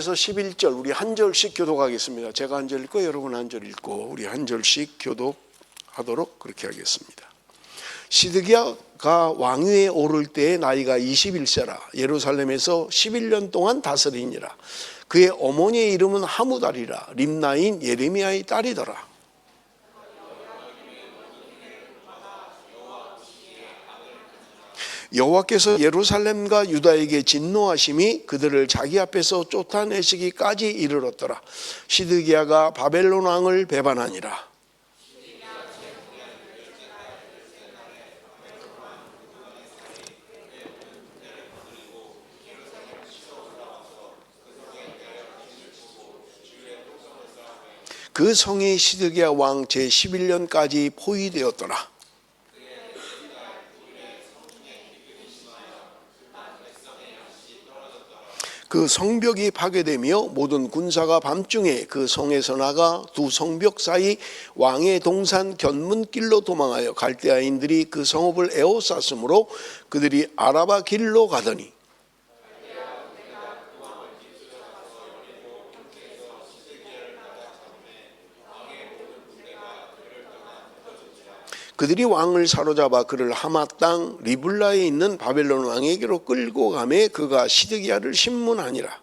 그래서 11절 우리 한 절씩 교독하겠습니다. 제가 한 절 읽고 여러분 한 절 읽고 우리 한 절씩 교독하도록 그렇게 하겠습니다. 시드기야가 왕위에 오를 때의 나이가 21세라 예루살렘에서 11년 동안 다스리니라. 그의 어머니의 이름은 하무달이라 림나인 예레미야의 딸이더라. 여호와께서 예루살렘과 유다에게 진노하심이 그들을 자기 앞에서 쫓아내시기까지 이르렀더라. 시드기야가 바벨론 왕을 배반하니라. 그 성이 시드기야 왕 제11년까지 포위되었더라. 그 성벽이 파괴되며 모든 군사가 밤중에 그 성에서 나가 두 성벽 사이 왕의 동산 견문길로 도망하여 갈대아인들이 그 성읍을 에워쌌으므로 그들이 아라바 길로 가더니 그들이 왕을 사로잡아 그를 하마 땅 리블라에 있는 바벨론 왕에게로 끌고 가매 그가 시드기야를 신문하니라.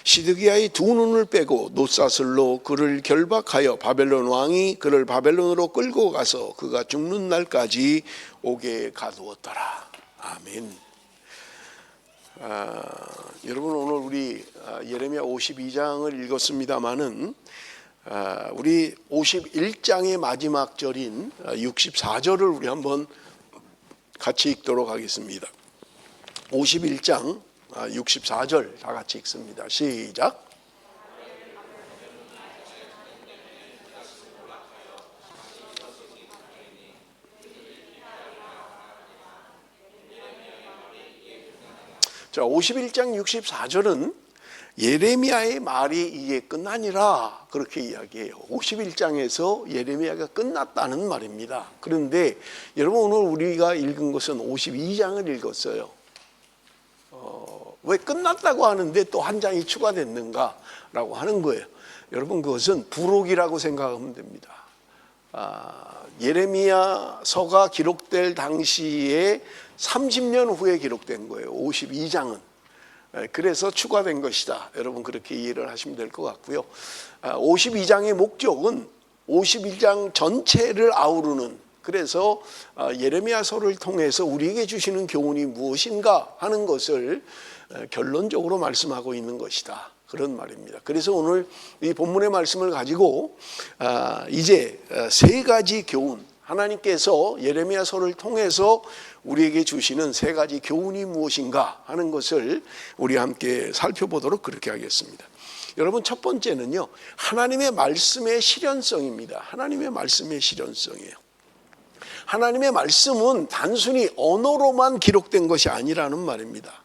시드기야의 두 눈을 빼고 놋사슬로 그를 결박하여 바벨론 왕이 그를 바벨론으로 끌고 가서 그가 죽는 날까지 옥에 가두었더라. 아멘. 여러분 오늘 우리 예레미야 52장을 읽었습니다마는 우리 51장의 마지막 절인 64절을 우리 한번 같이 읽도록 하겠습니다. 51장 64절 다 같이 읽습니다. 시작. 자, 51장 64절은 예레미야의 말이 이게 끝나니라 그렇게 이야기해요. 51장에서 예레미야가 끝났다는 말입니다. 그런데 여러분 오늘 우리가 읽은 것은 52장을 읽었어요. 왜 끝났다고 하는데 또 한 장이 추가됐는가라고 하는 거예요. 여러분 그것은 부록이라고 생각하면 됩니다. 예레미야서가 기록될 당시에 30년 후에 기록된 거예요. 52장은. 그래서 추가된 것이다. 여러분 그렇게 이해를 하시면 될 것 같고요. 52장의 목적은 51장 전체를 아우르는, 그래서 예레미야서를 통해서 우리에게 주시는 교훈이 무엇인가 하는 것을 결론적으로 말씀하고 있는 것이다. 그런 말입니다. 그래서 오늘 이 본문의 말씀을 가지고 이제 세 가지 교훈, 하나님께서 예레미야서를 통해서 우리에게 주시는 세 가지 교훈이 무엇인가 하는 것을 우리 함께 살펴보도록 그렇게 하겠습니다. 여러분 첫 번째는요, 하나님의 말씀의 실현성입니다. 하나님의 말씀의 실현성이에요. 하나님의 말씀은 단순히 언어로만 기록된 것이 아니라는 말입니다.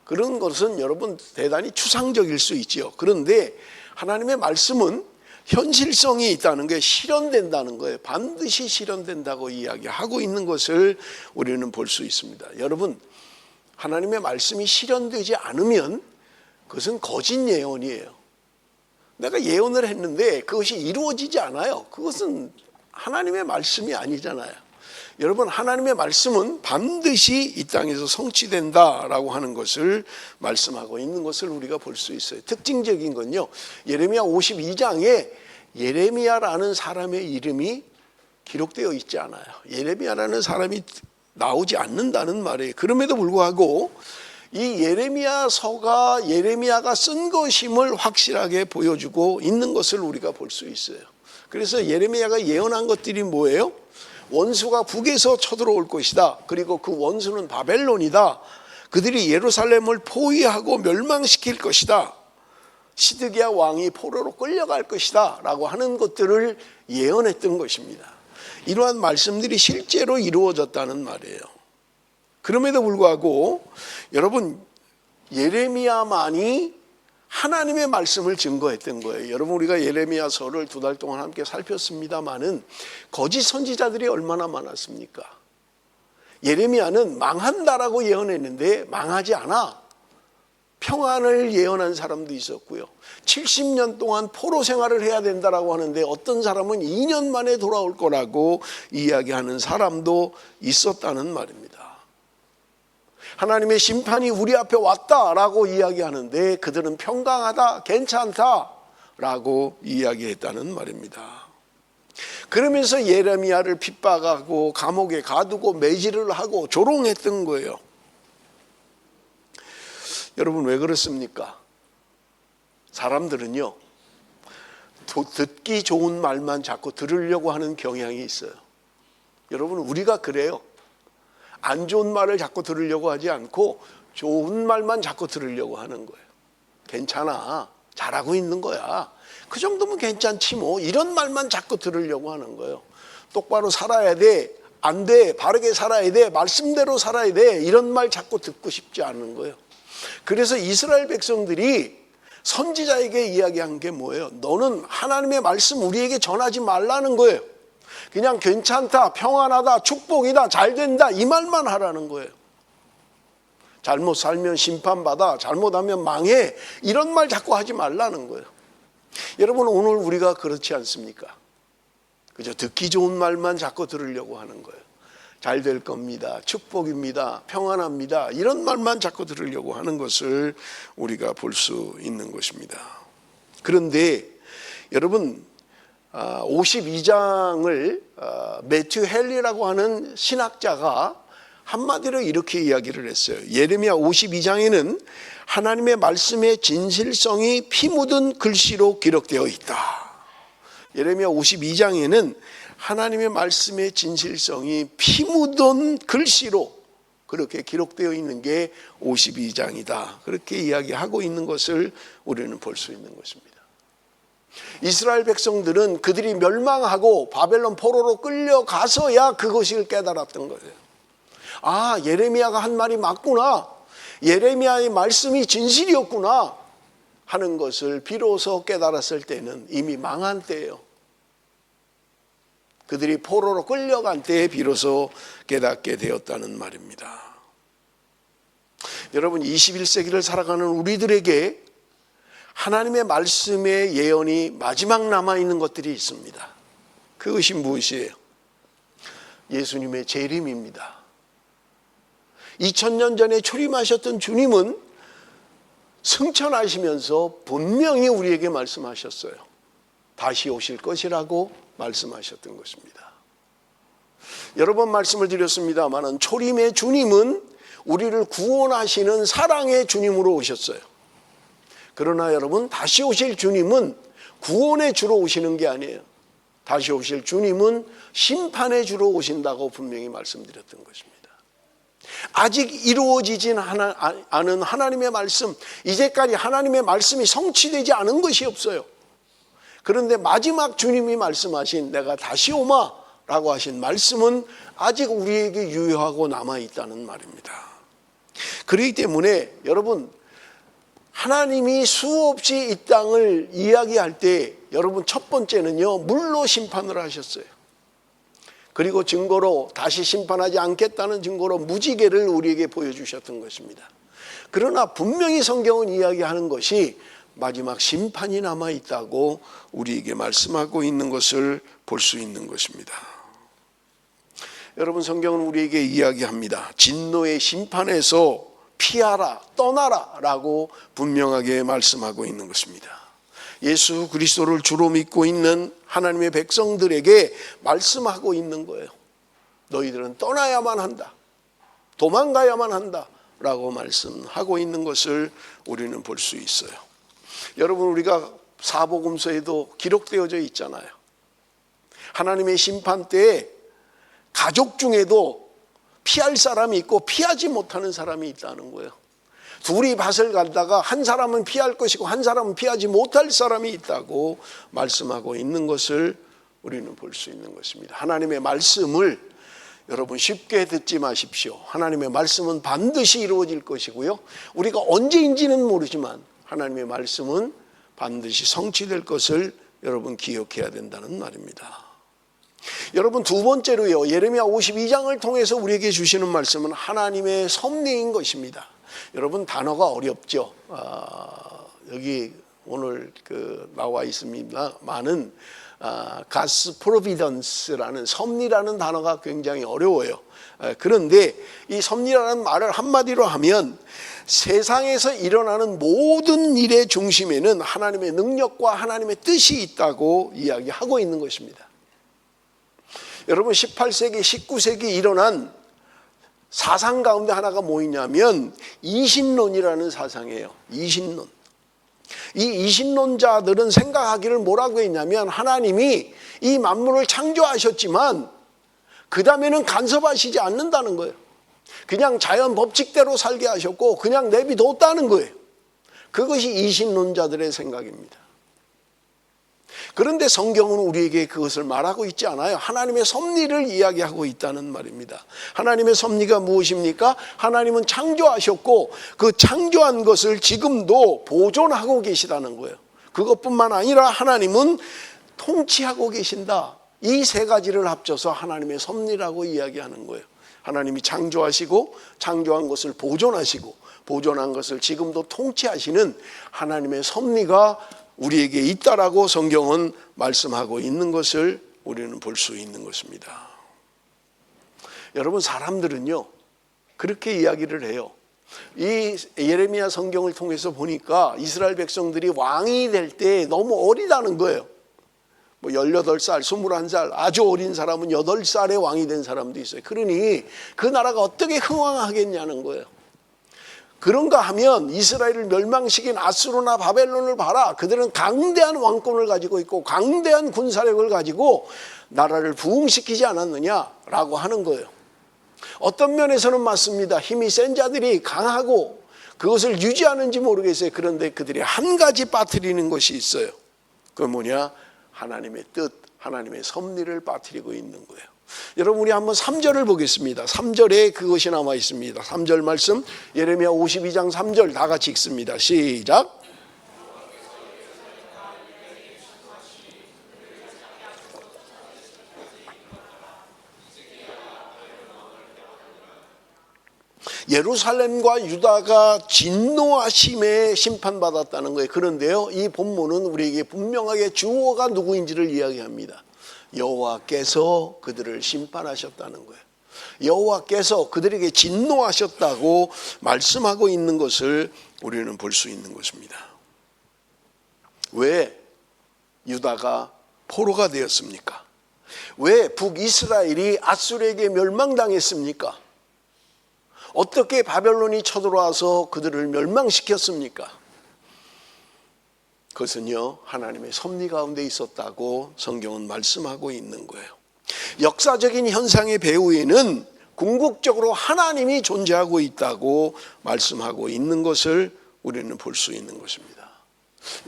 그런 것은 여러분 대단히 추상적일 수 있죠. 그런데 하나님의 말씀은 현실성이 있다는 게, 실현된다는 거예요. 반드시 실현된다고 이야기하고 있는 것을 우리는 볼 수 있습니다. 여러분 하나님의 말씀이 실현되지 않으면 그것은 거짓 예언이에요. 내가 예언을 했는데 그것이 이루어지지 않아요. 그것은 하나님의 말씀이 아니잖아요. 여러분 하나님의 말씀은 반드시 이 땅에서 성취된다라고 하는 것을 말씀하고 있는 것을 우리가 볼 수 있어요. 특징적인 건요, 예레미야 52장에 예레미야라는 사람의 이름이 기록되어 있지 않아요. 예레미야라는 사람이 나오지 않는다는 말이에요. 그럼에도 불구하고 이 예레미야서가 예레미야가 쓴 것임을 확실하게 보여주고 있는 것을 우리가 볼 수 있어요. 그래서 예레미야가 예언한 것들이 뭐예요? 원수가 북에서 쳐들어올 것이다. 그리고 그 원수는 바벨론이다. 그들이 예루살렘을 포위하고 멸망시킬 것이다. 시드기야 왕이 포로로 끌려갈 것이다 라고 하는 것들을 예언했던 것입니다. 이러한 말씀들이 실제로 이루어졌다는 말이에요. 그럼에도 불구하고 여러분 예레미야만이 하나님의 말씀을 증거했던 거예요. 여러분, 우리가 예레미야서를 2달 동안 함께 살폈습니다마는 거짓 선지자들이 얼마나 많았습니까? 예레미야는 망한다라고 예언했는데 망하지 않아. 평안을 예언한 사람도 있었고요. 70년 동안 포로 생활을 해야 된다라고 하는데 어떤 사람은 2년 만에 돌아올 거라고 이야기하는 사람도 있었다는 말입니다. 하나님의 심판이 우리 앞에 왔다라고 이야기하는데 그들은 평강하다, 괜찮다라고 이야기했다는 말입니다. 그러면서 예레미야를 핍박하고 감옥에 가두고 매질을 하고 조롱했던 거예요. 여러분, 왜 그렇습니까? 사람들은요, 듣기 좋은 말만 자꾸 들으려고 하는 경향이 있어요. 여러분, 우리가 그래요. 안 좋은 말을 자꾸 들으려고 하지 않고 좋은 말만 자꾸 들으려고 하는 거예요. 괜찮아, 잘하고 있는 거야, 그 정도면 괜찮지 뭐, 이런 말만 자꾸 들으려고 하는 거예요. 똑바로 살아야 돼, 안 돼, 바르게 살아야 돼, 말씀대로 살아야 돼, 이런 말 자꾸 듣고 싶지 않은 거예요. 그래서 이스라엘 백성들이 선지자에게 이야기한 게 뭐예요? 너는 하나님의 말씀 우리에게 전하지 말라는 거예요. 그냥 괜찮다, 평안하다, 축복이다, 잘 된다, 이 말만 하라는 거예요. 잘못 살면 심판받아, 잘못하면 망해, 이런 말 자꾸 하지 말라는 거예요. 여러분, 오늘 우리가 그렇지 않습니까? 그저 듣기 좋은 말만 자꾸 들으려고 하는 거예요. 잘 될 겁니다, 축복입니다, 평안합니다, 이런 말만 자꾸 들으려고 하는 것을 우리가 볼 수 있는 것입니다. 그런데 여러분, 52장을 매튜 헨리라고 하는 신학자가 한마디로 이렇게 이야기를 했어요. 예레미야 52장에는 하나님의 말씀의 진실성이 피 묻은 글씨로 기록되어 있다. 예레미야 52장에는 하나님의 말씀의 진실성이 피 묻은 글씨로 그렇게 기록되어 있는 게 52장이다. 그렇게 이야기하고 있는 것을 우리는 볼 수 있는 것입니다. 이스라엘 백성들은 그들이 멸망하고 바벨론 포로로 끌려가서야 그것을 깨달았던 거예요. 아, 예레미야가 한 말이 맞구나, 예레미야의 말씀이 진실이었구나 하는 것을 비로소 깨달았을 때는 이미 망한 때예요. 그들이 포로로 끌려간 때에 비로소 깨닫게 되었다는 말입니다. 여러분, 21세기를 살아가는 우리들에게 하나님의 말씀의 예언이 마지막 남아있는 것들이 있습니다. 그것이 무엇이에요? 예수님의 재림입니다. 2000년 전에 출임하셨던 주님은 승천하시면서 분명히 우리에게 말씀하셨어요. 다시 오실 것이라고 말씀하셨던 것입니다. 여러 번 말씀을 드렸습니다만 초림의 주님은 우리를 구원하시는 사랑의 주님으로 오셨어요. 그러나 여러분, 다시 오실 주님은 구원의 주로 오시는 게 아니에요. 다시 오실 주님은 심판의 주로 오신다고 분명히 말씀드렸던 것입니다. 아직 이루어지진 않은 하나님의 말씀, 이제까지 하나님의 말씀이 성취되지 않은 것이 없어요. 그런데 마지막 주님이 말씀하신 내가 다시 오마라고 하신 말씀은 아직 우리에게 유효하고 남아있다는 말입니다. 그렇기 때문에 여러분, 하나님이 수없이 이 땅을 이야기할 때 여러분, 첫 번째는요, 물로 심판을 하셨어요. 그리고 증거로, 다시 심판하지 않겠다는 증거로 무지개를 우리에게 보여주셨던 것입니다. 그러나 분명히 성경은 이야기하는 것이 마지막 심판이 남아있다고 우리에게 말씀하고 있는 것을 볼 수 있는 것입니다. 여러분, 성경은 우리에게 이야기합니다. 진노의 심판에서 피하라, 떠나라 라고 분명하게 말씀하고 있는 것입니다. 예수 그리스도를 주로 믿고 있는 하나님의 백성들에게 말씀하고 있는 거예요. 너희들은 떠나야만 한다, 도망가야만 한다 라고 말씀하고 있는 것을 우리는 볼 수 있어요. 여러분, 우리가 사복음서에도 기록되어져 있잖아요. 하나님의 심판 때에 가족 중에도 피할 사람이 있고 피하지 못하는 사람이 있다는 거예요. 둘이 밭을 갈다가 한 사람은 피할 것이고 한 사람은 피하지 못할 사람이 있다고 말씀하고 있는 것을 우리는 볼 수 있는 것입니다. 하나님의 말씀을 여러분 쉽게 듣지 마십시오. 하나님의 말씀은 반드시 이루어질 것이고요, 우리가 언제인지는 모르지만 하나님의 말씀은 반드시 성취될 것을 여러분 기억해야 된다는 말입니다. 여러분, 두 번째로요, 예레미야 52장을 통해서 우리에게 주시는 말씀은 하나님의 섭리인 것입니다. 여러분, 단어가 어렵죠. 여기 오늘 나와 있습니다만은 God's Providence라는 섭리라는 단어가 굉장히 어려워요. 그런데 이 섭리라는 말을 한마디로 하면 세상에서 일어나는 모든 일의 중심에는 하나님의 능력과 하나님의 뜻이 있다고 이야기하고 있는 것입니다. 여러분, 18세기, 19세기 일어난 사상 가운데 하나가 뭐냐면 이신론이라는 사상이에요. 이신론. 이 이신론자들은 생각하기를 뭐라고 했냐면 하나님이 이 만물을 창조하셨지만 그 다음에는 간섭하시지 않는다는 거예요. 그냥 자연 법칙대로 살게 하셨고 그냥 내비뒀다는 거예요. 그것이 이신론자들의 생각입니다. 그런데 성경은 우리에게 그것을 말하고 있지 않아요. 하나님의 섭리를 이야기하고 있다는 말입니다. 하나님의 섭리가 무엇입니까? 하나님은 창조하셨고 그 창조한 것을 지금도 보존하고 계시다는 거예요. 그것뿐만 아니라 하나님은 통치하고 계신다. 이 세 가지를 합쳐서 하나님의 섭리라고 이야기하는 거예요. 하나님이 창조하시고 창조한 것을 보존하시고 보존한 것을 지금도 통치하시는 하나님의 섭리가 우리에게 있다라고 성경은 말씀하고 있는 것을 우리는 볼 수 있는 것입니다. 여러분, 사람들은요 그렇게 이야기를 해요. 이 예레미야 성경을 통해서 보니까 이스라엘 백성들이 왕이 될 때 너무 어리다는 거예요. 18살, 21살, 아주 어린 사람은 8살에 왕이 된 사람도 있어요. 그러니 그 나라가 어떻게 흥왕하겠냐는 거예요. 그런가 하면 이스라엘을 멸망시킨 아수르나 바벨론을 봐라. 그들은 강대한 왕권을 가지고 있고 강대한 군사력을 가지고 나라를 부흥시키지 않았느냐라고 하는 거예요. 어떤 면에서는 맞습니다. 힘이 센 자들이 강하고 그것을 유지하는지 모르겠어요. 그런데 그들이 한 가지 빠뜨리는 것이 있어요. 그건 뭐냐? 하나님의 뜻, 하나님의 섭리를 빠뜨리고 있는 거예요. 여러분, 우리 한번 3절을 보겠습니다. 3절에 그것이 남아 있습니다. 3절 말씀, 예레미야 52장 3절 다 같이 읽습니다. 시작. 예루살렘과 유다가 진노하심에 심판받았다는 거예요. 그런데요, 이 본문은 우리에게 분명하게 주어가 누구인지를 이야기합니다. 여호와께서 그들을 심판하셨다는 거예요. 여호와께서 그들에게 진노하셨다고 말씀하고 있는 것을 우리는 볼 수 있는 것입니다. 왜 유다가 포로가 되었습니까? 왜 북이스라엘이 아수르에게 멸망당했습니까? 어떻게 바벨론이 쳐들어와서 그들을 멸망시켰습니까? 그것은요, 하나님의 섭리 가운데 있었다고 성경은 말씀하고 있는 거예요. 역사적인 현상의 배후에는 궁극적으로 하나님이 존재하고 있다고 말씀하고 있는 것을 우리는 볼 수 있는 것입니다.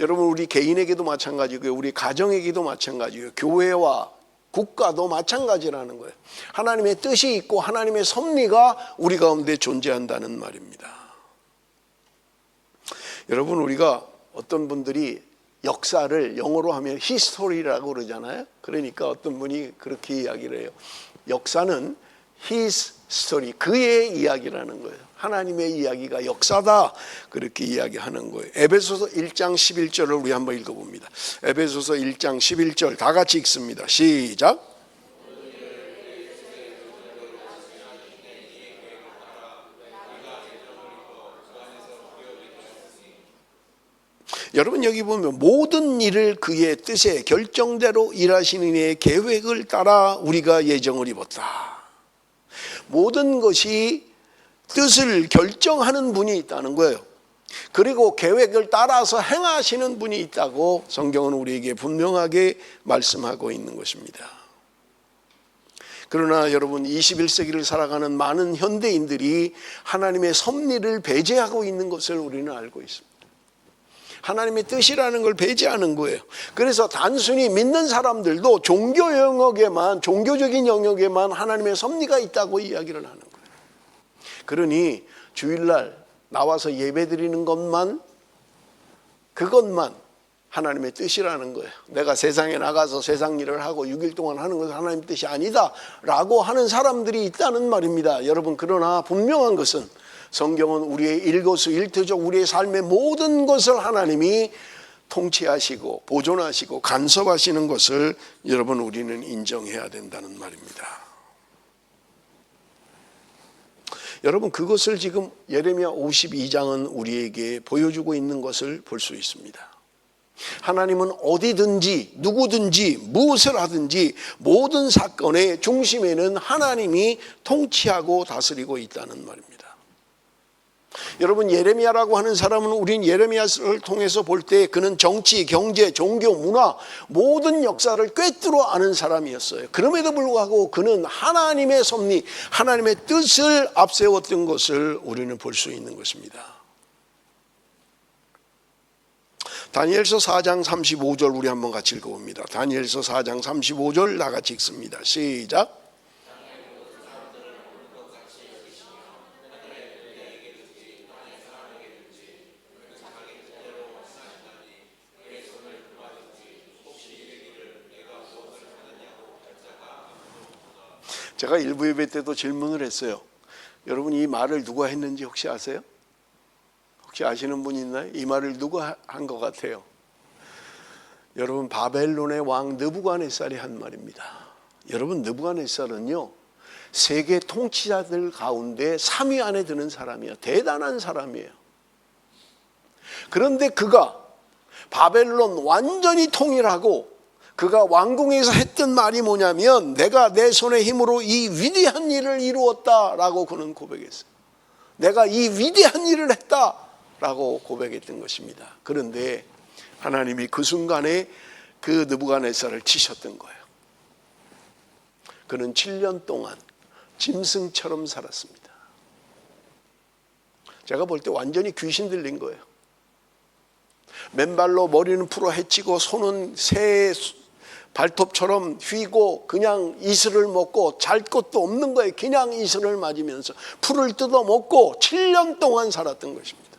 여러분, 우리 개인에게도 마찬가지고요, 우리 가정에게도 마찬가지고요, 교회와 국가도 마찬가지라는 거예요. 하나님의 뜻이 있고 하나님의 섭리가 우리 가운데 존재한다는 말입니다. 여러분, 우리가 어떤 분들이 역사를 영어로 하면 history라고 그러잖아요. 그러니까 어떤 분이 그렇게 이야기를 해요. 역사는 his story, 그의 이야기라는 거예요. 하나님의 이야기가 역사다, 그렇게 이야기하는 거예요. 에베소서 1장 11절을 우리 한번 읽어봅니다. 에베소서 1장 11절 다 같이 읽습니다. 시작. 여러분, 여기 보면 모든 일을 그의 뜻에 결정대로 일하시는 이의 계획을 따라 우리가 예정을 입었다. 모든 것이 뜻을 결정하는 분이 있다는 거예요. 그리고 계획을 따라서 행하시는 분이 있다고 성경은 우리에게 분명하게 말씀하고 있는 것입니다. 그러나 여러분, 21세기를 살아가는 많은 현대인들이 하나님의 섭리를 배제하고 있는 것을 우리는 알고 있습니다. 하나님의 뜻이라는 걸 배제하는 거예요. 그래서 단순히 믿는 사람들도 종교 영역에만, 종교적인 영역에만 하나님의 섭리가 있다고 이야기를 하는 거예요. 그러니 주일날 나와서 예배드리는 것만 그것만 하나님의 뜻이라는 거예요. 내가 세상에 나가서 세상 일을 하고 6일 동안 하는 것은 하나님의 뜻이 아니다 라고 하는 사람들이 있다는 말입니다. 여러분, 그러나 분명한 것은 성경은 우리의 일거수일투족, 우리의 삶의 모든 것을 하나님이 통치하시고 보존하시고 간섭하시는 것을 여러분, 우리는 인정해야 된다는 말입니다. 여러분, 그것을 지금 예레미야 52장은 우리에게 보여주고 있는 것을 볼 수 있습니다. 하나님은 어디든지 누구든지 무엇을 하든지 모든 사건의 중심에는 하나님이 통치하고 다스리고 있다는 말입니다. 여러분, 예레미야라고 하는 사람은 우린 예레미야를 통해서 볼 때 그는 정치, 경제, 종교, 문화 모든 역사를 꿰뚫어 아는 사람이었어요. 그럼에도 불구하고 그는 하나님의 섭리, 하나님의 뜻을 앞세웠던 것을 우리는 볼 수 있는 것입니다. 다니엘서 4장 35절 우리 한번 같이 읽어봅니다. 다니엘서 4장 35절 나같이 읽습니다. 시작. 제가 일부 예배 때도 질문을 했어요. 여러분, 이 말을 누가 했는지 혹시 아세요? 혹시 아시는 분 있나요? 이 말을 누가 한 것 같아요? 여러분, 바벨론의 왕 느부갓네살이 한 말입니다. 여러분, 느부갓네살은요, 세계 통치자들 가운데 3위 안에 드는 사람이에요. 대단한 사람이에요. 그런데 그가 바벨론 완전히 통일하고 그가 왕궁에서 했던 말이 뭐냐면, 내가 내 손의 힘으로 이 위대한 일을 이루었다라고 그는 고백했어요. 내가 이 위대한 일을 했다라고 고백했던 것입니다. 그런데 하나님이 그 순간에 그 느부갓네살을 치셨던 거예요. 그는 7년 동안 짐승처럼 살았습니다. 제가 볼 때 완전히 귀신 들린 거예요. 맨발로 머리는 풀어 헤치고 손은 새의 발톱처럼 휘고 그냥 이슬을 먹고 잘 것도 없는 거예요. 그냥 이슬을 맞으면서 풀을 뜯어 먹고 7년 동안 살았던 것입니다.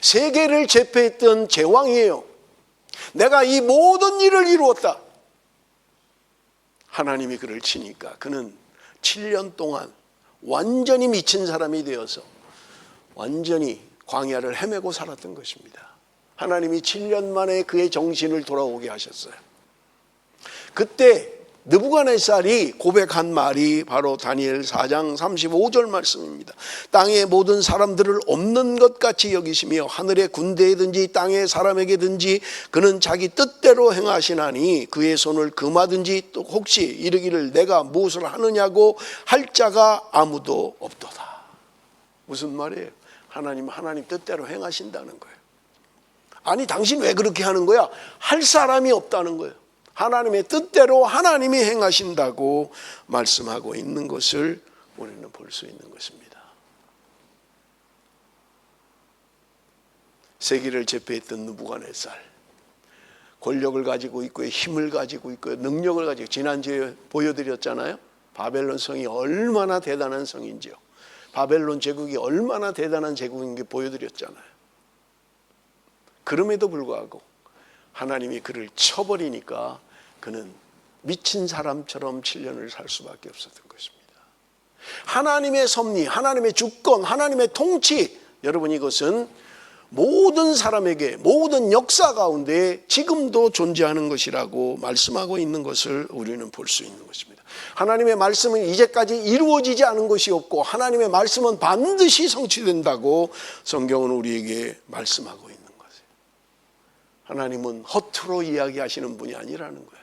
세계를 제패했던 제왕이에요. 내가 이 모든 일을 이루었다. 하나님이 그를 치니까 그는 7년 동안 완전히 미친 사람이 되어서 완전히 광야를 헤매고 살았던 것입니다. 하나님이 7년 만에 그의 정신을 돌아오게 하셨어요. 그때 느부갓네살이 고백한 말이 바로 다니엘 4장 35절 말씀입니다. 땅의 모든 사람들을 없는 것 같이 여기시며 하늘의 군대에든지 땅의 사람에게든지 그는 자기 뜻대로 행하시나니 그의 손을 금하든지 또 혹시 이르기를 내가 무엇을 하느냐고 할 자가 아무도 없도다. 무슨 말이에요? 하나님 뜻대로 행하신다는 거예요. 아니, 당신 왜 그렇게 하는 거야? 할 사람이 없다는 거예요. 하나님의 뜻대로 하나님이 행하신다고 말씀하고 있는 것을 우리는 볼 수 있는 것입니다. 세계를 제패했던 느부갓네살, 권력을 가지고 있고 힘을 가지고 있고 능력을 가지고, 지난주에 보여드렸잖아요. 바벨론 성이 얼마나 대단한 성인지요. 바벨론 제국이 얼마나 대단한 제국인지 보여드렸잖아요. 그럼에도 불구하고 하나님이 그를 쳐버리니까 그는 미친 사람처럼 7년을 살 수밖에 없었던 것입니다. 하나님의 섭리, 하나님의 주권, 하나님의 통치, 여러분, 이것은 모든 사람에게 모든 역사 가운데 지금도 존재하는 것이라고 말씀하고 있는 것을 우리는 볼 수 있는 것입니다. 하나님의 말씀은 이제까지 이루어지지 않은 것이 없고 하나님의 말씀은 반드시 성취된다고 성경은 우리에게 말씀하고 있는 거예요. 하나님은 허투루 이야기하시는 분이 아니라는 거예요.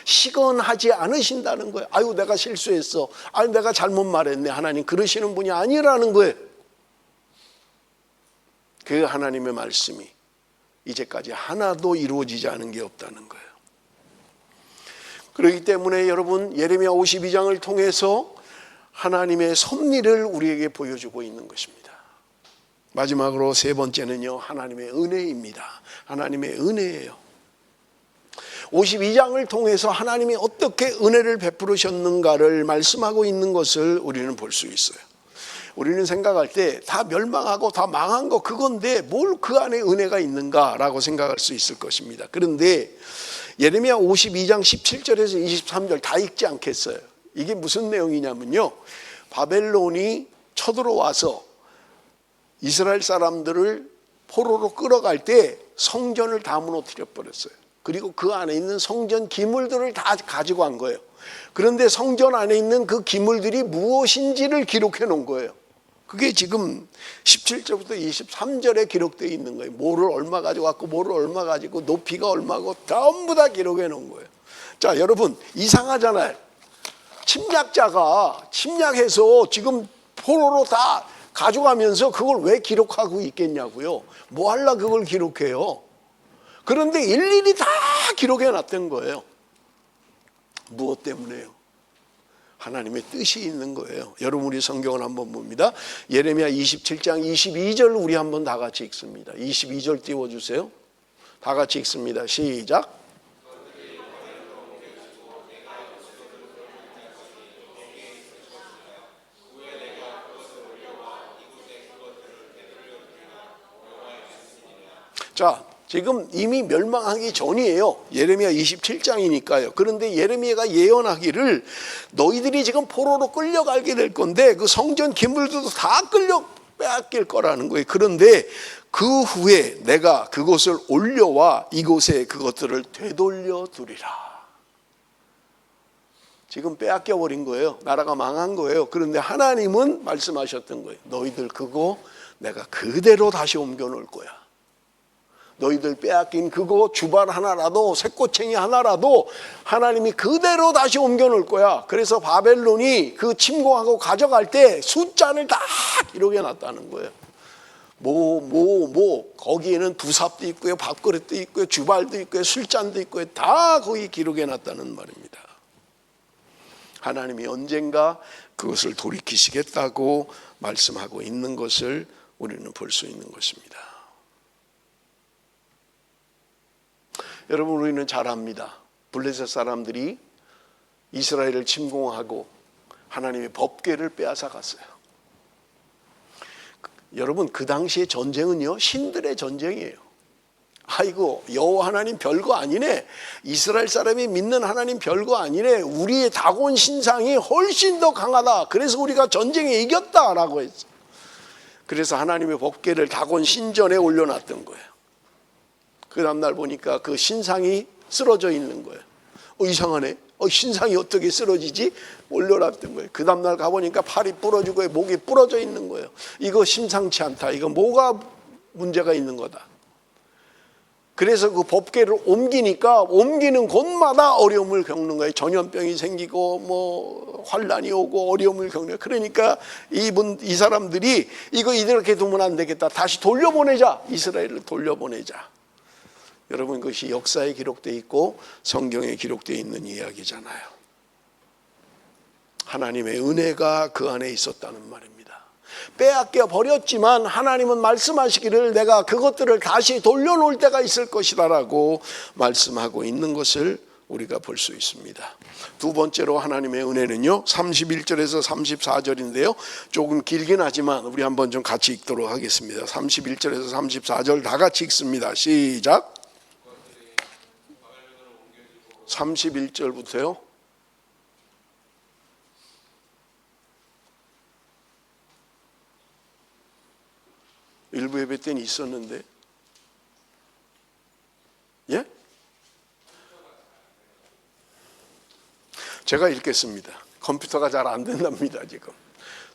시건하지 않으신다는 거예요. 아유, 내가 실수했어. 아유, 내가 잘못 말했네. 하나님 그러시는 분이 아니라는 거예요. 그 하나님의 말씀이 이제까지 하나도 이루어지지 않은 게 없다는 거예요. 그렇기 때문에 여러분, 예레미야 52장을 통해서 하나님의 섭리를 우리에게 보여주고 있는 것입니다. 마지막으로 세 번째는요, 하나님의 은혜입니다. 하나님의 은혜예요. 52장을 통해서 하나님이 어떻게 은혜를 베푸셨는가를 말씀하고 있는 것을 우리는 볼 수 있어요. 우리는 생각할 때 다 멸망하고 다 망한 거 그건데 뭘 그 안에 은혜가 있는가라고 생각할 수 있을 것입니다. 그런데 예레미야 52장 17절에서 23절 다 읽지 않겠어요. 이게 무슨 내용이냐면요, 바벨론이 쳐들어와서 이스라엘 사람들을 포로로 끌어갈 때 성전을 다 무너뜨려 버렸어요. 그리고 그 안에 있는 성전 기물들을 다 가지고 간 거예요. 그런데 성전 안에 있는 그 기물들이 무엇인지를 기록해 놓은 거예요. 그게 지금 17절부터 23절에 기록되어 있는 거예요. 뭐를 얼마 가져갔고 뭐를 얼마 가지고 높이가 얼마고 전부 다 기록해 놓은 거예요. 자, 여러분 이상하잖아요. 침략자가 침략해서 지금 포로로 다 가져가면서 그걸 왜 기록하고 있겠냐고요. 뭐 하려 그걸 기록해요. 그런데 일일이 다 기록해 놨던 거예요. 무엇 때문에요? 하나님의 뜻이 있는 거예요. 여러분 우리 성경을 한번 봅니다. 예레미야 27장 22절 우리 한번 다 같이 읽습니다. 22절 띄워주세요. 다 같이 읽습니다. 시작. 자, 지금 이미 멸망하기 전이에요. 예레미야 27장이니까요. 그런데 예레미야가 예언하기를 너희들이 지금 포로로 끌려가게 될 건데 그 성전 기물들도 다 끌려 빼앗길 거라는 거예요. 그런데 그 후에 내가 그곳을 올려와 이곳에 그것들을 되돌려 두리라. 지금 빼앗겨 버린 거예요. 나라가 망한 거예요. 그런데 하나님은 말씀하셨던 거예요. 너희들 그거 내가 그대로 다시 옮겨 놓을 거야. 너희들 빼앗긴 그거 주발 하나라도 새꼬챙이 하나라도 하나님이 그대로 다시 옮겨 놓을 거야. 그래서 바벨론이 그 침공하고 가져갈 때 숫자를 다 기록해 놨다는 거예요. 거기에는 두삽도 있고요, 밥그릇도 있고요, 주발도 있고요, 술잔도 있고요, 다 거기 기록해 놨다는 말입니다. 하나님이 언젠가 그것을 돌이키시겠다고 말씀하고 있는 것을 우리는 볼 수 있는 것입니다. 여러분 우리는 잘 압니다. 블레셋 사람들이 이스라엘을 침공하고 하나님의 법궤를 빼앗아 갔어요. 여러분 그 당시의 전쟁은요 신들의 전쟁이에요. 아이고 여호와 하나님 별거 아니네, 이스라엘 사람이 믿는 하나님 별거 아니네, 우리의 다곤 신상이 훨씬 더 강하다, 그래서 우리가 전쟁에 이겼다라고 했어요. 그래서 하나님의 법궤를 다곤 신전에 올려놨던 거예요. 그 다음날 보니까 그 신상이 쓰러져 있는 거예요. 이상하네. 신상이 어떻게 쓰러지지? 올려놨던 거예요. 그 다음날 가보니까 팔이 부러지고 목이 부러져 있는 거예요. 이거 심상치 않다. 이거 뭐가 문제가 있는 거다. 그래서 그 법궤를 옮기니까 옮기는 곳마다 어려움을 겪는 거예요. 전염병이 생기고 뭐 환란이 오고 어려움을 겪는 거예요. 그러니까 이 사람들이 이거 이렇게 두면 안 되겠다. 다시 돌려보내자. 이스라엘을 돌려보내자. 여러분 그것이 역사에 기록되어 있고 성경에 기록되어 있는 이야기잖아요. 하나님의 은혜가 그 안에 있었다는 말입니다. 빼앗겨 버렸지만 하나님은 말씀하시기를 내가 그것들을 다시 돌려놓을 때가 있을 것이다 라고 말씀하고 있는 것을 우리가 볼 수 있습니다. 두 번째로 하나님의 은혜는요 31절에서 34절인데요 조금 길긴 하지만 우리 한번 좀 같이 읽도록 하겠습니다. 31절에서 34절 다 같이 읽습니다. 시작. 31절부터요. 일부 예배 때는 있었는데, 예? 제가 읽겠습니다. 컴퓨터가 잘 안 된답니다 지금.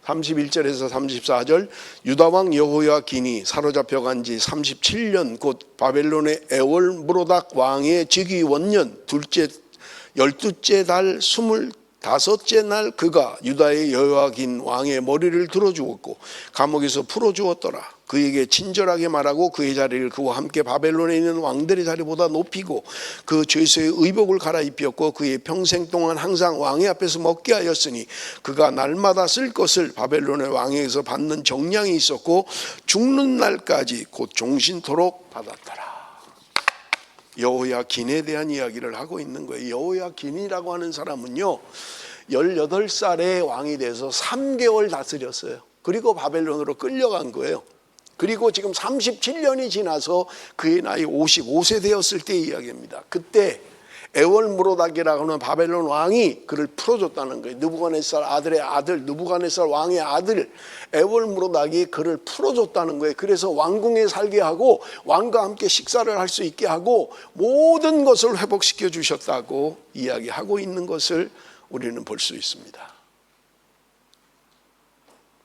31절에서 34절 유다왕 여호야긴이 사로잡혀간 지 37년 곧 바벨론의 에월므로닥 왕의 즉위 원년 둘째 12째 달 25째 날 그가 유다의 여호야긴 왕의 머리를 들어주었고 감옥에서 풀어주었더라. 그에게 친절하게 말하고 그의 자리를 그와 함께 바벨론에 있는 왕들의 자리보다 높이고 그 죄수의 의복을 갈아입혔고 그의 평생 동안 항상 왕의 앞에서 먹게 하였으니 그가 날마다 쓸 것을 바벨론의 왕에게서 받는 정량이 있었고 죽는 날까지 곧 종신토록 받았더라. 여호야긴에 대한 이야기를 하고 있는 거예요. 여호야긴이라고 하는 사람은요 18살에 왕이 돼서 3개월 다스렸어요. 그리고 바벨론으로 끌려간 거예요. 그리고 지금 37년이 지나서 그의 나이 55세 되었을 때 이야기입니다. 그때 에월무로닥이라고 하는 바벨론 왕이 그를 풀어줬다는 거예요. 느부갓네살 아들의 아들, 느부갓네살 왕의 아들 에월무로닥이 그를 풀어줬다는 거예요. 그래서 왕궁에 살게 하고 왕과 함께 식사를 할 수 있게 하고 모든 것을 회복시켜 주셨다고 이야기하고 있는 것을 우리는 볼 수 있습니다.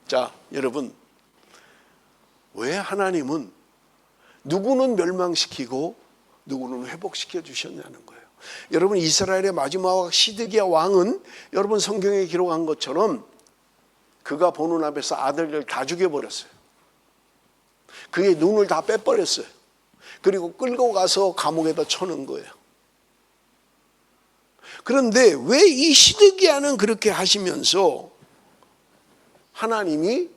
자, 여러분, 왜 하나님은 누구는 멸망시키고 누구는 회복시켜 주셨냐는 거예요. 여러분, 이스라엘의 마지막 시드기야 왕은 여러분 성경에 기록한 것처럼 그가 보는 앞에서 아들을 다 죽여버렸어요. 그의 눈을 다 빼버렸어요. 그리고 끌고 가서 감옥에다 쳐넣은 거예요. 그런데 왜 이 시드기야는 그렇게 하시면서 하나님이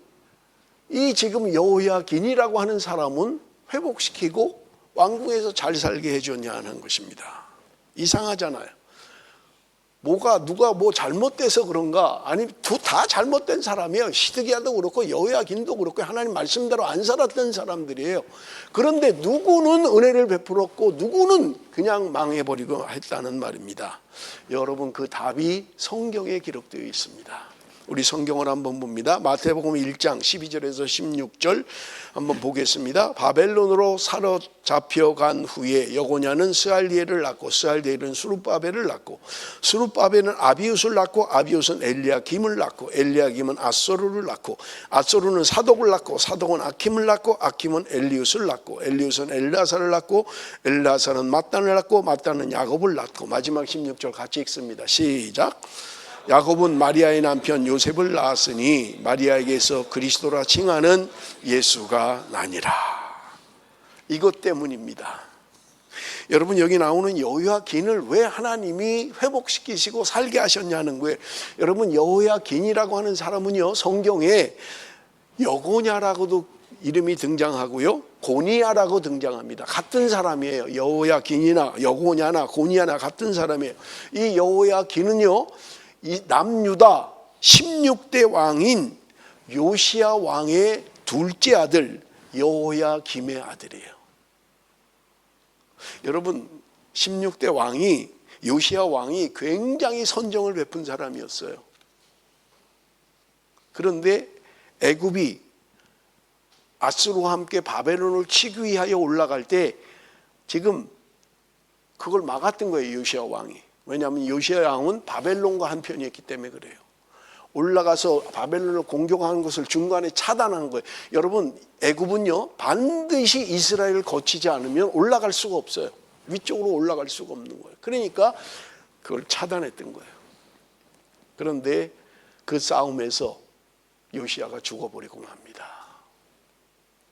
이 지금 여호야긴이라고 하는 사람은 회복시키고 왕궁에서 잘 살게 해줬냐 하는 것입니다. 이상하잖아요. 누가 뭐 잘못돼서 그런가? 아니, 다 잘못된 사람이에요. 시드기야도 그렇고 여호야긴도 그렇고 하나님 말씀대로 안 살았던 사람들이에요. 그런데 누구는 은혜를 베풀었고 누구는 그냥 망해버리고 했다는 말입니다. 여러분, 그 답이 성경에 기록되어 있습니다. 우리 성경을 한번 봅니다. 마태복음 1장 12절에서 16절 한번 보겠습니다. 바벨론으로 사로잡혀간 후에 여고냐는 스알디엘을 낳고 스알디엘은 수룹바벨을 낳고 수룹바벨은 아비웃을 낳고 아비웃은 엘리야김을 낳고 엘리야김은 아소르를 낳고 아소르는 사독을 낳고 사독은 아킴을 낳고 아킴은 엘리웃을 낳고 엘리웃은 엘라사를 낳고 엘라사는 mat단을 낳고 mat단은 야곱을 낳고 마지막 16절 같이 읽습니다. 시작. 야곱은 마리아의 남편 요셉을 낳았으니 마리아에게서 그리스도라 칭하는 예수가 나니라. 이것 때문입니다. 여러분, 여기 나오는 여호야긴을 왜 하나님이 회복시키시고 살게 하셨냐는 거예요. 여러분, 여호야긴이라고 하는 사람은요, 성경에 여고냐라고도 이름이 등장하고요, 고니야라고 등장합니다. 같은 사람이에요. 여호야긴이나 여고냐나 고니야나 같은 사람이에요. 이 여호야긴은요, 이 남유다 16대 왕인 요시야 왕의 둘째 아들 여호야김의 아들이에요. 여러분, 16대 왕이 요시야 왕이 굉장히 선정을 베푼 사람이었어요. 그런데 애굽이 아수르와 함께 바벨론을 치기 위하여 올라갈 때 지금 그걸 막았던 거예요, 요시야 왕이. 왜냐하면 요시야 왕은 바벨론과 한 편이었기 때문에 그래요. 올라가서 바벨론을 공격하는 것을 중간에 차단한 거예요. 여러분, 애굽은요, 반드시 이스라엘을 거치지 않으면 올라갈 수가 없어요. 위쪽으로 올라갈 수가 없는 거예요. 그러니까 그걸 차단했던 거예요. 그런데 그 싸움에서 요시야가 죽어버리고 맙니다.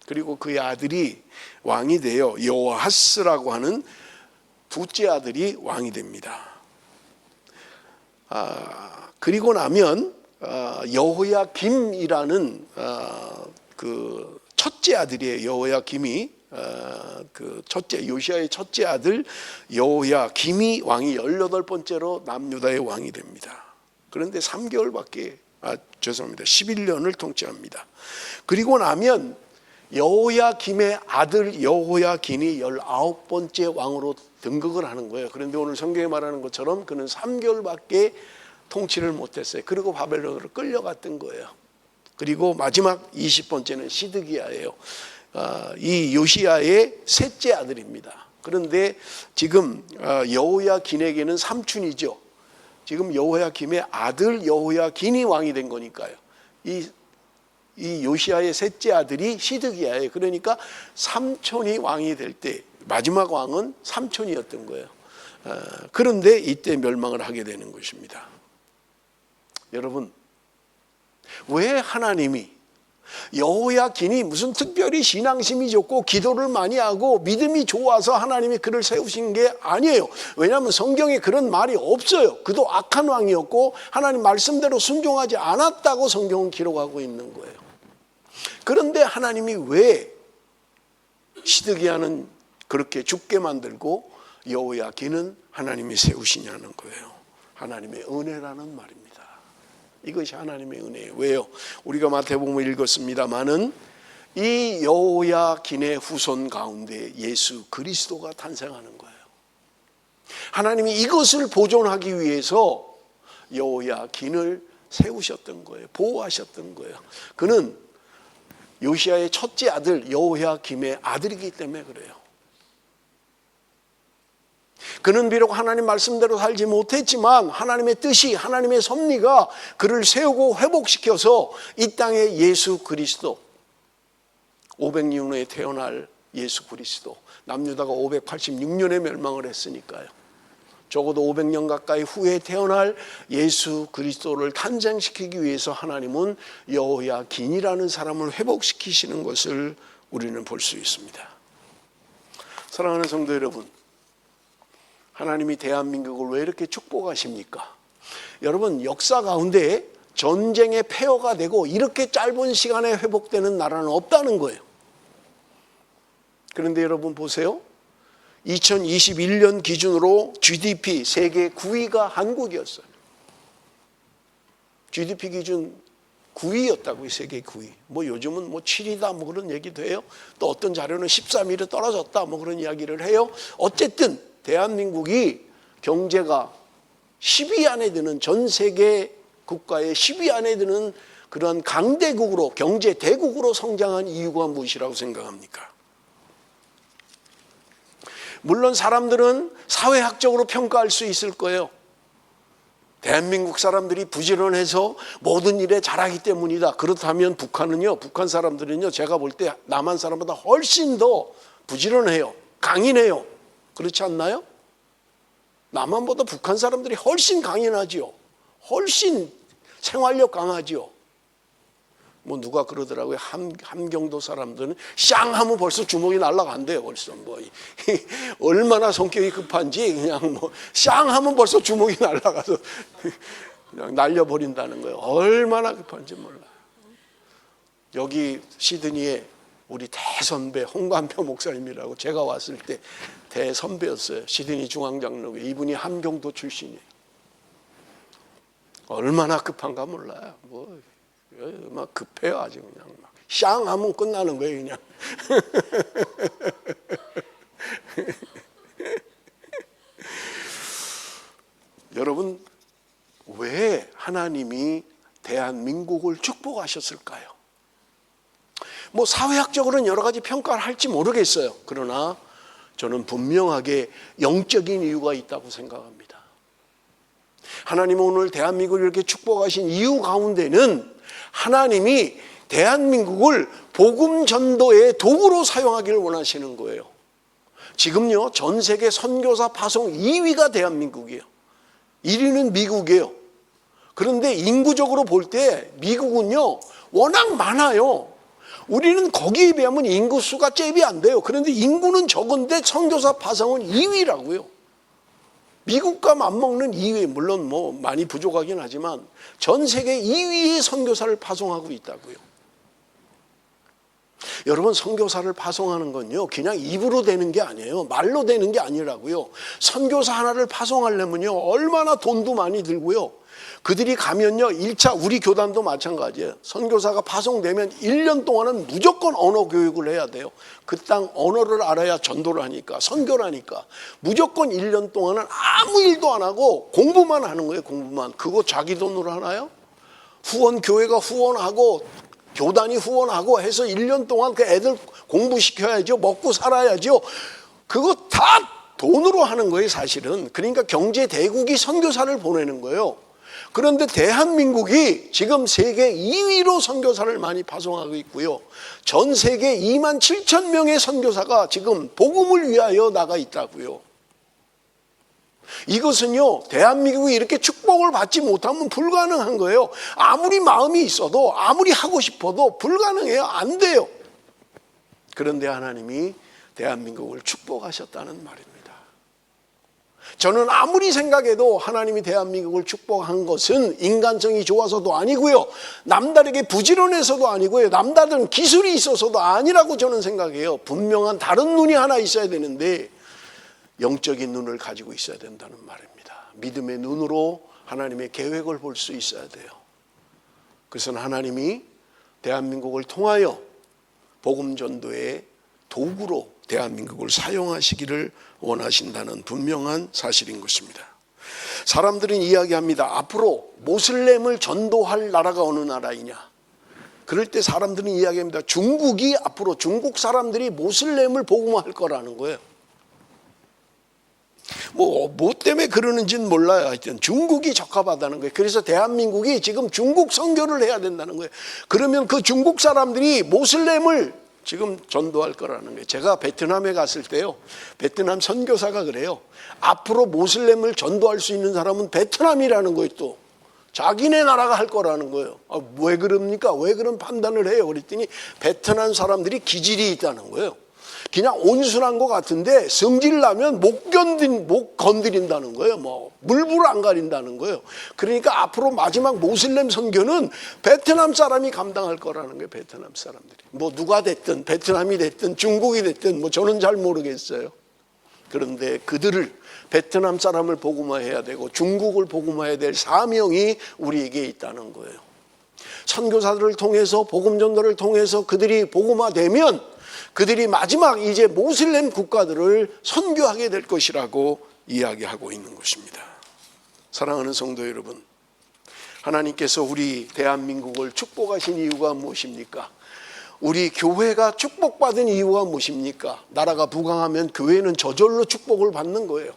그리고 그의 아들이 왕이 되어 여호아스라고 하는 둘째 아들이 왕이 됩니다. 그리고 나면 여호야김이라는 그 첫째 아들이에요. 여호야김이 그 첫째 요시야의 첫째 아들 여호야김이 왕이 18번째로 남유다의 왕이 됩니다. 그런데 3개월밖에 11년을 통치합니다. 그리고 나면 여호야김의 아들 여호야긴이 19번째 왕으로 등극을 하는 거예요. 그런데 오늘 성경에 말하는 것처럼 그는 3개월밖에 통치를 못했어요. 그리고 바벨론으로 끌려갔던 거예요. 그리고 마지막 20번째는 시드기야예요. 이 요시야의 셋째 아들입니다. 그런데 지금 여호야긴에게는 삼촌이죠. 지금 여호야김의 아들 여호야긴이 왕이 된 거니까요. 이 요시야의 셋째 아들이 시드기야예요. 그러니까 삼촌이 왕이 될 때 마지막 왕은 삼촌이었던 거예요. 그런데 이때 멸망을 하게 되는 것입니다. 여러분, 왜 하나님이 여호야긴이 무슨 특별히 신앙심이 좋고 기도를 많이 하고 믿음이 좋아서 하나님이 그를 세우신 게 아니에요. 왜냐하면 성경에 그런 말이 없어요. 그도 악한 왕이었고 하나님 말씀대로 순종하지 않았다고 성경은 기록하고 있는 거예요. 그런데 하나님이 왜 시드기야는 그렇게 죽게 만들고 여호야긴은 하나님이 세우시냐는 거예요. 하나님의 은혜라는 말입니다. 이것이 하나님의 은혜예요. 왜요? 우리가 마태복음을 읽었습니다마는 이 여호야긴의 후손 가운데 예수 그리스도가 탄생하는 거예요. 하나님이 이것을 보존하기 위해서 여호야긴을 세우셨던 거예요. 보호하셨던 거예요. 그는 요시야의 첫째 아들 여호야김의 아들이기 때문에 그래요. 그는 비록 하나님 말씀대로 살지 못했지만 하나님의 뜻이, 하나님의 섭리가 그를 세우고 회복시켜서 이 땅에 예수 그리스도, 500년 후에 태어날 예수 그리스도, 남유다가 586년에 멸망을 했으니까요. 적어도 500년 가까이 후에 태어날 예수 그리스도를 탄생시키기 위해서 하나님은 여호야긴이라는 사람을 회복시키시는 것을 우리는 볼 수 있습니다. 사랑하는 성도 여러분, 하나님이 대한민국을 왜 이렇게 축복하십니까? 여러분, 역사 가운데 전쟁의 폐허가 되고 이렇게 짧은 시간에 회복되는 나라는 없다는 거예요. 그런데 여러분 보세요. 2021년 기준으로 GDP 세계 9위가 한국이었어요. GDP 기준 9위였다고요. 세계 9위. 뭐 요즘은 뭐 7위다 뭐 그런 얘기도 해요. 또 어떤 자료는 13위로 떨어졌다 뭐 그런 이야기를 해요. 어쨌든 대한민국이 경제가 10위 안에 드는, 전 세계 국가의 10위 안에 드는 그런 강대국으로, 경제 대국으로 성장한 이유가 무엇이라고 생각합니까? 물론 사람들은 사회학적으로 평가할 수 있을 거예요. 대한민국 사람들이 부지런해서 모든 일에 잘하기 때문이다. 그렇다면 북한은요, 북한 사람들은요, 제가 볼 때 남한 사람보다 훨씬 더 부지런해요. 강인해요. 그렇지 않나요? 남한보다 북한 사람들이 훨씬 강인하지요. 훨씬 생활력 강하지요. 뭐 누가 그러더라고요. 함경도 사람들은 쌍 하면 벌써 주먹이 날아간대요. 벌써 뭐 얼마나 성격이 급한지 그냥 뭐 쌍 하면 벌써 주먹이 날아가서 그냥 날려버린다는 거예요. 얼마나 급한지 몰라요. 여기 시드니에 우리 대선배 홍관표 목사님이라고, 제가 왔을 때 대선배였어요. 시드니 중앙장로회. 이분이 함경도 출신이에요. 얼마나 급한가 몰라요. 막 급해요. 아주 그냥 막 쌍 하면 끝나는 거예요. 그냥. 여러분, 왜 하나님이 대한민국을 축복하셨을까요? 뭐 사회학적으로는 여러 가지 평가를 할지 모르겠어요. 그러나 저는 분명하게 영적인 이유가 있다고 생각합니다. 하나님은 오늘 대한민국을 이렇게 축복하신 이유 가운데는 하나님이 대한민국을 복음 전도의 도구로 사용하기를 원하시는 거예요. 지금요, 전 세계 선교사 파송 2위가 대한민국이에요. 1위는 미국이에요. 그런데 인구적으로 볼 때 미국은요, 워낙 많아요. 우리는 거기에 비하면 인구수가 잽이 안 돼요. 그런데 인구는 적은데 선교사 파송은 2위라고요. 미국과 맞먹는 2위, 물론 뭐 많이 부족하긴 하지만 전 세계 2위의 선교사를 파송하고 있다고요. 여러분, 선교사를 파송하는 건요, 그냥 입으로 되는 게 아니에요. 말로 되는 게 아니라고요. 선교사 하나를 파송하려면요, 얼마나 돈도 많이 들고요. 그들이 가면요, 1차 우리 교단도 마찬가지예요. 선교사가 파송되면 1년 동안은 무조건 언어 교육을 해야 돼요. 그 땅 언어를 알아야 전도를 하니까, 선교를 하니까. 무조건 1년 동안은 아무 일도 안 하고 공부만 하는 거예요. 공부만. 그거 자기 돈으로 하나요? 후원교회가 후원하고 교단이 후원하고 해서 1년 동안 그 애들 공부시켜야죠. 먹고 살아야죠. 그거 다 돈으로 하는 거예요, 사실은. 그러니까 경제 대국이 선교사를 보내는 거예요. 그런데 대한민국이 지금 세계 2위로 선교사를 많이 파송하고 있고요. 전 세계 2만 7천 명의 선교사가 지금 복음을 위하여 나가 있다고요. 이것은요, 대한민국이 이렇게 축복을 받지 못하면 불가능한 거예요. 아무리 마음이 있어도, 아무리 하고 싶어도 불가능해요. 안 돼요. 그런데 하나님이 대한민국을 축복하셨다는 말입니다. 저는 아무리 생각해도 하나님이 대한민국을 축복한 것은 인간성이 좋아서도 아니고요, 남다르게 부지런해서도 아니고요, 남다른 기술이 있어서도 아니라고 저는 생각해요. 분명한 다른 눈이 하나 있어야 되는데 영적인 눈을 가지고 있어야 된다는 말입니다. 믿음의 눈으로 하나님의 계획을 볼 수 있어야 돼요. 그것은 하나님이 대한민국을 통하여 복음 전도의 도구로 대한민국을 사용하시기를 원하신다는 분명한 사실인 것입니다. 사람들은 이야기합니다. 앞으로 모슬렘을 전도할 나라가 어느 나라이냐. 그럴 때 사람들은 이야기합니다. 중국이 앞으로 중국 사람들이 모슬렘을 복음화할 거라는 거예요. 뭐 때문에 그러는지는 몰라요. 하여튼 중국이 적합하다는 거예요. 그래서 대한민국이 지금 중국 선교를 해야 된다는 거예요. 그러면 그 중국 사람들이 모슬렘을 지금 전도할 거라는 거예요. 제가 베트남에 갔을 때요, 베트남 선교사가 그래요. 앞으로 모슬렘을 전도할 수 있는 사람은 베트남이라는 거예요. 또 자기네 나라가 할 거라는 거예요. 왜 그럽니까? 왜 그런 판단을 해요? 그랬더니 베트남 사람들이 기질이 있다는 거예요. 그냥 온순한 것 같은데 성질 나면 못 건드린다는 거예요. 물불 안 가린다는 거예요. 그러니까 앞으로 마지막 모슬렘 선교는 베트남 사람이 감당할 거라는 거예요. 베트남 사람들이. 누가 됐든 베트남이 됐든 중국이 됐든 저는 잘 모르겠어요. 그런데 그들을 베트남 사람을 복음화해야 되고 중국을 복음화해야 될 사명이 우리에게 있다는 거예요. 선교사들을 통해서 복음 전도를 통해서 그들이 복음화되면 그들이 마지막 이제 모슬렘 국가들을 선교하게 될 것이라고 이야기하고 있는 것입니다. 사랑하는 성도 여러분, 하나님께서 우리 대한민국을 축복하신 이유가 무엇입니까? 우리 교회가 축복받은 이유가 무엇입니까? 나라가 부강하면 교회는 저절로 축복을 받는 거예요.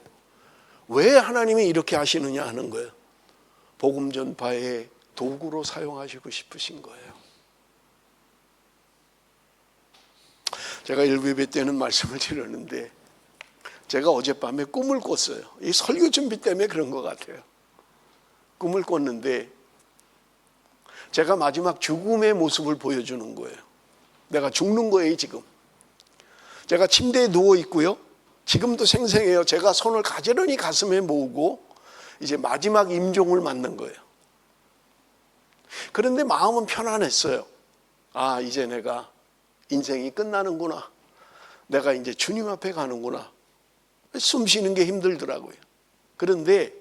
왜 하나님이 이렇게 하시느냐 하는 거예요. 복음 전파의 도구로 사용하시고 싶으신 거예요. 제가 일부예배 때는 말씀을 드렸는데 제가 어젯밤에 꿈을 꿨어요. 이 설교 준비 때문에 그런 것 같아요. 꿈을 꿨는데 제가 마지막 죽음의 모습을 보여주는 거예요. 내가 죽는 거예요 지금. 제가 침대에 누워 있고요. 지금도 생생해요. 제가 손을 가지런히 가슴에 모으고 이제 마지막 임종을 맞는 거예요. 그런데 마음은 편안했어요. 이제 내가 인생이 끝나는구나. 내가 이제 주님 앞에 가는구나. 숨 쉬는 게 힘들더라고요. 그런데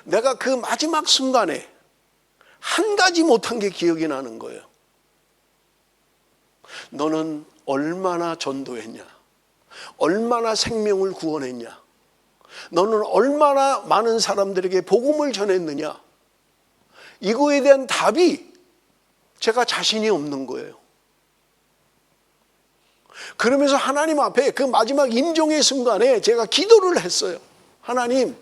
내가 그 마지막 순간에 한 가지 못한 게 기억이 나는 거예요. 너는 얼마나 전도했냐? 얼마나 생명을 구원했냐? 너는 얼마나 많은 사람들에게 복음을 전했느냐? 이거에 대한 답이 제가 자신이 없는 거예요. 그러면서 하나님 앞에 그 마지막 임종의 순간에 제가 기도를 했어요. 하나님,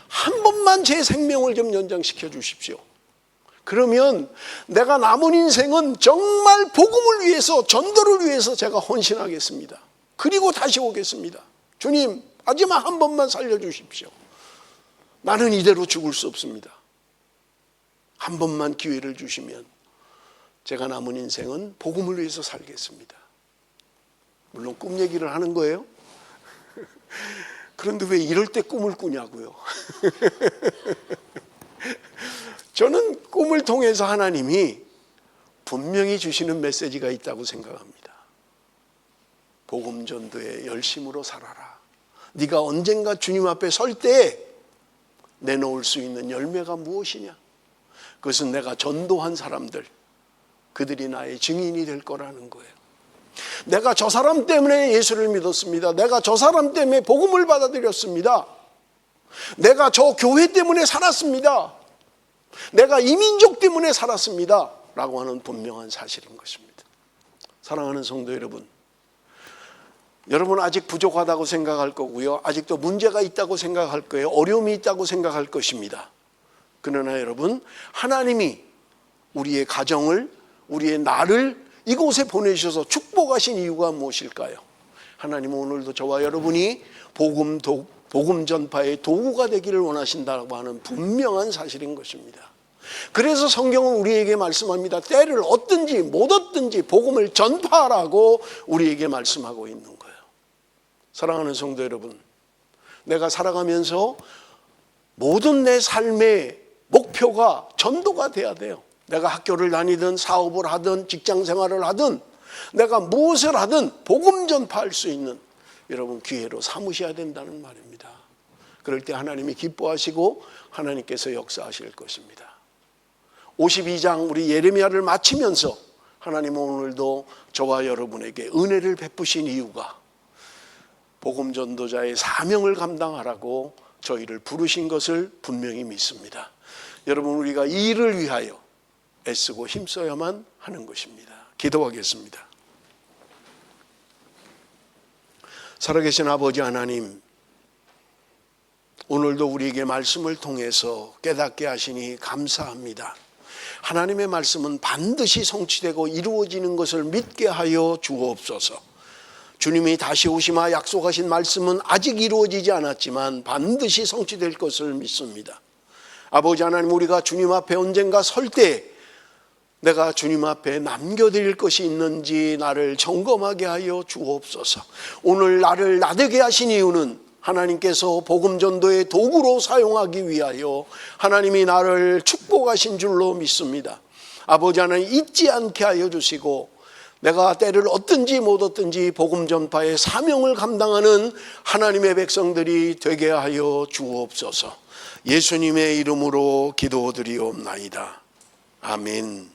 한 번만 제 생명을 좀 연장시켜 주십시오. 그러면 내가 남은 인생은 정말 복음을 위해서, 전도를 위해서 제가 헌신하겠습니다. 그리고 다시 오겠습니다. 주님, 마지막 한 번만 살려주십시오. 나는 이대로 죽을 수 없습니다. 한 번만 기회를 주시면 제가 남은 인생은 복음을 위해서 살겠습니다. 물론 꿈 얘기를 하는 거예요. 그런데 왜 이럴 때 꿈을 꾸냐고요. 저는 꿈을 통해서 하나님이 분명히 주시는 메시지가 있다고 생각합니다. 복음 전도에 열심으로 살아라. 네가 언젠가 주님 앞에 설 때 내놓을 수 있는 열매가 무엇이냐? 그것은 내가 전도한 사람들, 그들이 나의 증인이 될 거라는 거예요. 내가 저 사람 때문에 예수를 믿었습니다. 내가 저 사람 때문에 복음을 받아들였습니다. 내가 저 교회 때문에 살았습니다. 내가 이 민족 때문에 살았습니다. 라고 하는 분명한 사실인 것입니다. 사랑하는 성도 여러분, 여러분 아직 부족하다고 생각할 거고요. 아직도 문제가 있다고 생각할 거예요. 어려움이 있다고 생각할 것입니다. 그러나 여러분, 하나님이 우리의 가정을, 우리의 나를 이곳에 보내주셔서 축복하신 이유가 무엇일까요? 하나님은 오늘도 저와 여러분이 복음 전파의 도구가 되기를 원하신다고 하는 분명한 사실인 것입니다. 그래서 성경은 우리에게 말씀합니다. 때를 얻든지 못 얻든지 복음을 전파하라고 우리에게 말씀하고 있는 거예요. 사랑하는 성도 여러분, 내가 살아가면서 모든 내 삶의 목표가 전도가 돼야 돼요. 내가 학교를 다니든 사업을 하든 직장 생활을 하든 내가 무엇을 하든 복음 전파할 수 있는 여러분 기회로 삼으셔야 된다는 말입니다. 그럴 때 하나님이 기뻐하시고 하나님께서 역사하실 것입니다. 52장 우리 예레미야를 마치면서 하나님은 오늘도 저와 여러분에게 은혜를 베푸신 이유가 복음 전도자의 사명을 감당하라고 저희를 부르신 것을 분명히 믿습니다. 여러분, 우리가 이 일을 위하여 애쓰고 힘써야만 하는 것입니다. 기도하겠습니다. 살아계신 아버지 하나님, 오늘도 우리에게 말씀을 통해서 깨닫게 하시니 감사합니다. 하나님의 말씀은 반드시 성취되고 이루어지는 것을 믿게 하여 주옵소서. 주님이 다시 오시마 약속하신 말씀은 아직 이루어지지 않았지만 반드시 성취될 것을 믿습니다. 아버지 하나님, 우리가 주님 앞에 언젠가 설 때 내가 주님 앞에 남겨드릴 것이 있는지 나를 점검하게 하여 주옵소서. 오늘 나를 나되게 하신 이유는 하나님께서 복음 전도의 도구로 사용하기 위하여 하나님이 나를 축복하신 줄로 믿습니다. 아버지 하나님, 잊지 않게 하여 주시고 내가 때를 얻든지 못 얻든지 복음 전파의 사명을 감당하는 하나님의 백성들이 되게 하여 주옵소서. 예수님의 이름으로 기도드리옵나이다. 아멘.